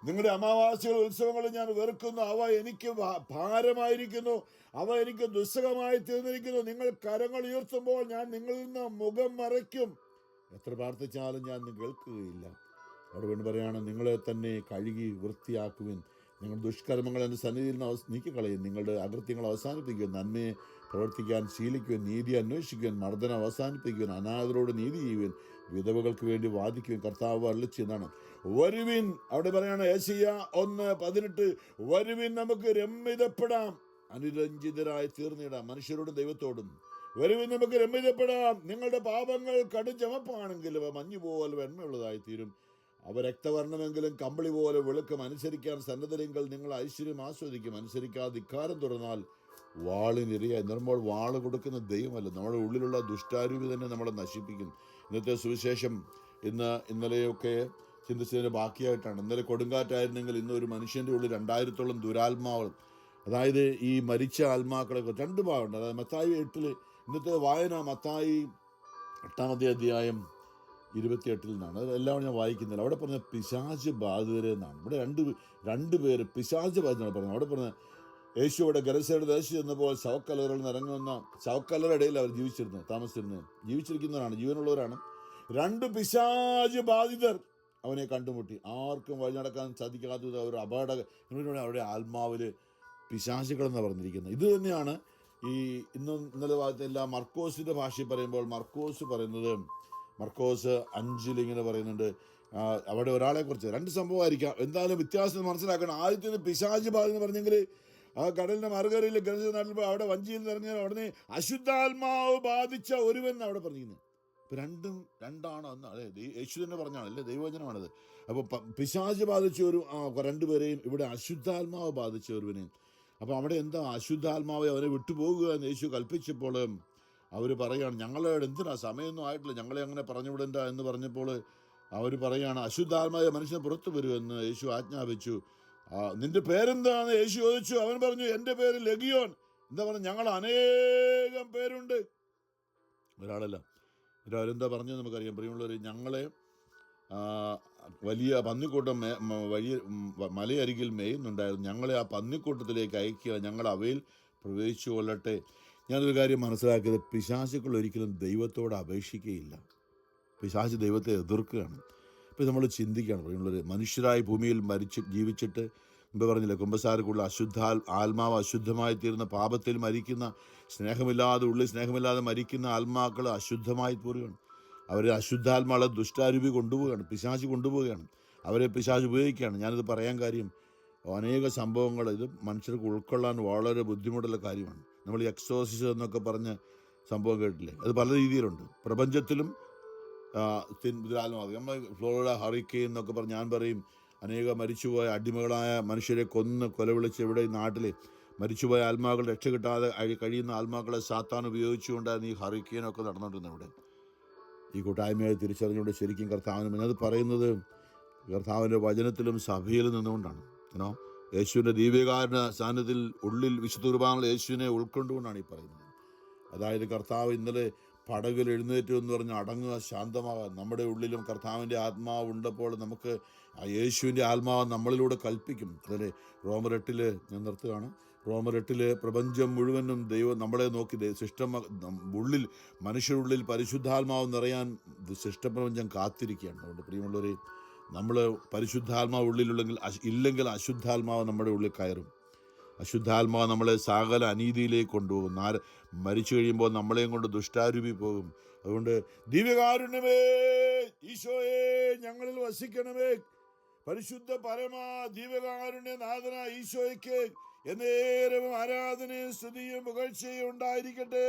നിങ്ങളുടെ അമാവാസികൾ, ഉത്സവങ്ങൾ ഞാൻ വെറുക്കുന്നു. അവ എനിക്ക് ഭാരമായിരിക്കുന്നു, അവ എനിക്ക് ദുസ്സഹമായി തീർന്നിരിക്കുന്നു. നിങ്ങൾ കരങ്ങൾ ഉയർത്തുമ്പോൾ ഞാൻ നിങ്ങളിൽ നിന്ന് മുഖം മറയ്ക്കും. എത്ര പ്രാർത്ഥിച്ചാലും ഞാൻ കേൾക്കുകയില്ല. അവിടെ വേണ്ടി പറയാണ്, നിങ്ങളെ തന്നെ കഴുകി വൃത്തിയാക്കുവിൻ. നിങ്ങൾ ദുഷ്കർമ്മങ്ങൾ എൻ്റെ സന്നിധിയിൽ നിന്ന് നീക്കിക്കളയും. നിങ്ങളുടെ അകൃത്യങ്ങൾ അവസാനിപ്പിക്കുവാൻ, നന്മയെ പ്രവർത്തിക്കാൻ ശീലിക്കുവാൻ, നീതി അന്വേഷിക്കുവാൻ, മർദ്ദനം അവസാനിപ്പിക്കുവാൻ, അനാഥരോട് നീതി ചെയ്യുവാൻ, വിധവകൾക്ക് വേണ്ടി വാദിക്കുവാൻ കർത്താവ് അരുളിച്ചെന്നാണ്. വരുവിൻ, അവിടെ പറയാണ് യേശയ്യാ 1:18, വരുവിൻ നമുക്ക് രമ്യതപ്പെടാം, അനുരഞ്ജിതരായി തീർന്നിടാം. മനുഷ്യരോടും ദൈവത്തോടും വരുവിൻ നമുക്ക് രമ്യതപ്പെടാം. നിങ്ങളുടെ പാപങ്ങൾ കടും ചുമപ്പാണെങ്കിൽ അവ മഞ്ഞുപോലെ വെണ്മയുള്ളതായി തീരും. അവ രക്തവർണ്ണമെങ്കിലും കമ്പിളി പോലെ വെളുക്കും. അനുസരിക്കാൻ സന്നദ്ധരെങ്കിൽ നിങ്ങൾ ഐശ്വര്യം ആസ്വദിക്കും. അനുസരിക്കാതെ ധിക്കാരം തുടർന്നാൽ വാളിനിരയായി. എന്ന് പറയുമ്പോൾ വാള് കൊടുക്കുന്ന ദൈവമല്ല, നമ്മുടെ ഉള്ളിലുള്ള ദുഷ്ടാരൂപി തന്നെ നമ്മളെ നശിപ്പിക്കും. ഇന്നത്തെ സുവിശേഷം ഇന്നലെയൊക്കെ ചിന്തിച്ചതിന് ബാക്കിയായിട്ടാണ്. ഇന്നലെ കൊടുങ്കാറ്റായിരുന്നെങ്കിൽ ഇന്ന് ഒരു മനുഷ്യൻ്റെ ഉള്ളിൽ 2000-ഓളം ദുരാത്മാവ്, അതായത് ഈ മരിച്ച ആത്മാക്കളെ 2 ഭാഗമുണ്ട്. അതായത് മത്തായി 8 ഇന്നത്തെ വായന മത്തായി 8-ാമത്തെ അധ്യായം 28 നിന്നാണ്. അതെല്ലാം ഞാൻ വായിക്കുന്നില്ല. അവിടെ പറഞ്ഞ പിശാച് ബാധിതരെന്നാണ്. ഇവിടെ രണ്ട് പേര് പിശാച് ബാധിതരാണ് പറഞ്ഞത്. അവിടെ പറഞ്ഞ യേശു അവിടെ ഗരസയുടെ ദേശത്ത് ചെന്നപ്പോൾ ശവക്കല്ലറകളിൽ നിന്ന് ഇറങ്ങുന്ന, ശവക്കല്ലറയുടെ ഇടയിൽ അവർ ജീവിച്ചിരിക്കുന്നവരാണ്, ജീവനുള്ളവരാണ്. 2 പിശാച് ബാധിതർ അവനെ കണ്ടുമുട്ടി. ആർക്കും വഴി നടക്കാൻ സാധിക്കാത്തത് അവർ അവരുടെ ആത്മാവിൽ പിശാചുകളെന്നാണ് പറഞ്ഞിരിക്കുന്നത്. ഇത് തന്നെയാണ് ഈ ഇന്നലെ ഭാഗത്തെല്ലാം മർക്കോസിൻ്റെ ഭാഷയിൽ പറയുമ്പോൾ മർക്കോസ് 5 ഇങ്ങനെ പറയുന്നുണ്ട്. അവിടെ ഒരാളെ കുറിച്ച് 2 സംഭവമായിരിക്കാം, എന്തായാലും വ്യത്യാസം മനസ്സിലാക്കണം. ആദ്യത്തേത് പിശാച് ബാധ എന്ന് പറഞ്ഞെങ്കിൽ ആ കടലിൻ്റെ മറുകരയിൽ നാട്ടിൽ അവിടെ വഞ്ചിയിൽ നിറഞ്ഞാൽ ഉടനെ അശുദ്ധാത്മാവ് ബാധിച്ച ഒരുവൻ അവിടെ പറഞ്ഞിരുന്നത്. ഇപ്പം രണ്ടാണ് അന്ന്. അതെ, യേശു തന്നെ പറഞ്ഞാണ്, അല്ലേ, ദൈവവചനമാണത്. അപ്പോൾ പിശാച് ബാധിച്ച 2 പേരെയും ഇവിടെ അശുദ്ധാത്മാവ് ബാധിച്ച ഒരുവനെയും. അപ്പോൾ അവിടെ എന്താ, അശുദ്ധാത്മാവെ അവനെ വിട്ടുപോകുക എന്ന് യേശു കൽപ്പിച്ചപ്പോൾ അവർ പറയുകയാണ്, ഞങ്ങളോട് എന്തിനാ, സമയമൊന്നും ആയിട്ടില്ല, ഞങ്ങളെ അങ്ങനെ പറഞ്ഞുവിടണ്ട എന്ന് പറഞ്ഞപ്പോൾ അവർ പറയുകയാണ്, അശുദ്ധാത്മാവെ മനുഷ്യനെ പുറത്തു വരുമെന്ന് യേശു ആജ്ഞാപിച്ചു. നിന്റെ പേരെന്താണ് യേശു ചോദിച്ചു. അവൻ പറഞ്ഞു, എൻ്റെ പേര് ലഗിയോൻ. എന്താ പറഞ്ഞു, ഞങ്ങൾ അനേകം പേരുണ്ട്. ഒരാളല്ല, ഒരാളെന്താ പറഞ്ഞത് നമുക്കറിയാം. പ്രിയമുള്ളവർ, ഞങ്ങളെ വലിയ പന്നിക്കൂട്ടം മലയരികിൽ മേയുന്നുണ്ടായിരുന്നു. ഞങ്ങളെ ആ പന്നിക്കൂട്ടത്തിലേക്ക് അയക്കുക, ഞങ്ങൾ അവയിൽ പ്രവേശിച്ചു കൊള്ളട്ടെ. ഞാനൊരു കാര്യം മനസ്സിലാക്കിയത്, പിശാചുക്കൾ ഒരിക്കലും ദൈവത്തോട് അപേക്ഷിക്കുകയില്ല. പിശാച് ദൈവത്തെ എതിർക്കുകയാണ്. ഇപ്പോൾ നമ്മൾ ചിന്തിക്കുകയാണ് പറയുന്നത്, മനുഷ്യരായി ഭൂമിയിൽ ജീവിച്ചിട്ട് മുമ്പ് പറഞ്ഞില്ല, കുമ്പസാരക്കുള്ള ആത്മാവ് അശുദ്ധമായി തീർന്ന പാപത്തിൽ മരിക്കുന്ന, ഉള്ളിൽ സ്നേഹമില്ലാതെ മരിക്കുന്ന ആത്മാക്കൾ അശുദ്ധമായി പോവുകയാണ്. അവരെ അശുദ്ധാത്മാക്കളെ ദുഷ്ടാരൂപി കൊണ്ടുപോവുകയാണ്, പിശാച് കൊണ്ടുപോവുകയാണ്, അവരെ പിശാച് ഉപയോഗിക്കുകയാണ്. ഞാനിത് പറയാൻ കാര്യം, അനേക സംഭവങ്ങൾ ഇത് മനുഷ്യർക്ക് ഉൾക്കൊള്ളാൻ വളരെ ബുദ്ധിമുട്ടുള്ള കാര്യമാണ്. നമ്മൾ ഈ എക്സോസിസം എന്നൊക്കെ പറഞ്ഞ സംഭവം കേട്ടില്ലേ, അത് പല രീതിയിലുണ്ട്. പ്രപഞ്ചത്തിലും ദുരാത്മാവ്, നമ്മൾ ഫ്ലോറിഡ ഹറിക്കെയിൻ എന്നൊക്കെ പറഞ്ഞ് ഞാൻ പറയും, അനേക മരിച്ചുപോയ അടിമകളായ മനുഷ്യരെ കൊലവിളിച്ച് ഇവിടെ നാട്ടിൽ മരിച്ചുപോയ ആത്മാക്കൾ രക്ഷ കിട്ടാതെ കഴിയുന്ന ആത്മാക്കളെ സാത്താൻ ഉപയോഗിച്ചുകൊണ്ടായിരുന്നു ഈ ഹറിക്കെയിനൊക്കെ നടന്നുകൊണ്ടിരുന്നത്. ഇവിടെ ഈ കൂട്ടായ്മയെ തിരിച്ചറിഞ്ഞുകൊണ്ട് ശരിക്കും കർത്താവിന് അത് പറയുന്നത് കർത്താവിൻ്റെ വചനത്തിലും സഭയിലും നിന്നുകൊണ്ടാണ്. യേശുവിൻ്റെ ദീപികാരണ സാന്നിധ്യത്തിൽ ഉള്ളിൽ വിശുദ്ധ കുർബാനകൾ യേശുവിനെ ഉൾക്കൊണ്ടുകൊണ്ടാണ് ഈ പറയുന്നത്. അതായത് കർത്താവ് ഇന്നലെ പടകിൽ എഴുന്നേറ്റു എന്ന് പറഞ്ഞ് അടങ്ങുക, ശാന്തമാകാൻ. നമ്മുടെ ഉള്ളിലും കർത്താവിൻ്റെ ആത്മാവ് ഉണ്ടപ്പോൾ നമുക്ക് ആ യേശുവിൻ്റെ ആത്മാവ് നമ്മളിലൂടെ കൽപ്പിക്കും. അതിൽ റോമർ 8 ഞാൻ നിർത്തുകയാണ്. റോമർ 8 പ്രപഞ്ചം മുഴുവനും ദൈവം നമ്മളെ നോക്കി ഉള്ളിൽ മനുഷ്യരുള്ളിൽ പരിശുദ്ധാത്മാവ് നിറയാൻ സൃഷ്ടപ്രപഞ്ചം കാത്തിരിക്കുകയാണ്. അതുകൊണ്ട് പ്രിയമുള്ളവരെ, നമ്മൾ പരിശുദ്ധാത്മാവ് ഇല്ലെങ്കിൽ അശുദ്ധാത്മാവ് നമ്മുടെ ഉള്ളിൽ കയറും. അശുദ്ധാത്മാവ് നമ്മളെ സകല അനീതിയിലേക്ക് കൊണ്ടുപോകും. മരിച്ചു കഴിയുമ്പോൾ നമ്മളെയും കൊണ്ട് ദുഷ്ടാരൂപി പോകും. അതുകൊണ്ട് ദിവ്യകാരുണ്യമേ ഈശോയെ ഞങ്ങളിൽ വസിക്കണമേ, പരിശുദ്ധ പരമാ ദിവ്യകാരുണ്യ നാഥന ഈശോയ്ക്ക് എന്നേരവും ആരാധനയും സ്തുതിയും പുകഴ്ചയും ഉണ്ടായിരിക്കട്ടെ.